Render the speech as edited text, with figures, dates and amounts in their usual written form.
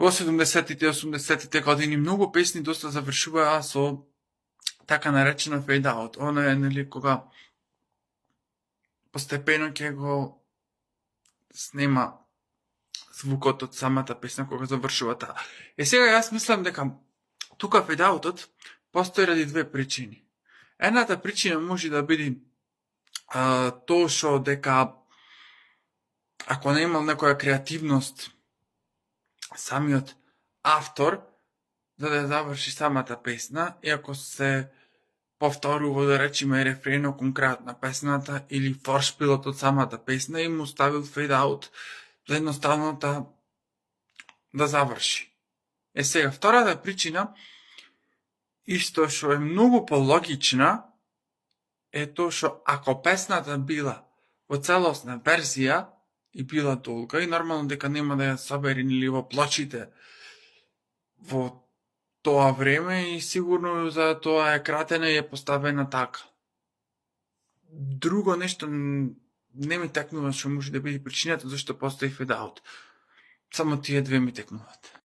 Во 70-тите, 80-тите години многу песни доста завршуваа со така наречено fade out. Оно е, нели, кога постепено ќе го снема звукот од самата песна кога завршува таа. Сега јас мислам дека тука fade out-от постои ради две причини. Едната причина може да биде тоа што дека ако не имал некоја креативност самиот автор за да заврши самата песна, и ако се повторува, да речеме, рефренот конкретно на песната или форшпилот од самата песна и му ставил fade out за едноставно да заврши. Сега, втората причина, исто што е многу пологична, е тоа што ако песната била во целосна верзија и била долга, и нормално дека нема да ја собери или во плочите во тоа време, и сигурно за тоа е кратена и е поставена така. Друго нешто не ми текнува што може да биде причината зашто постои fade out. Само тие две ми текнуваат.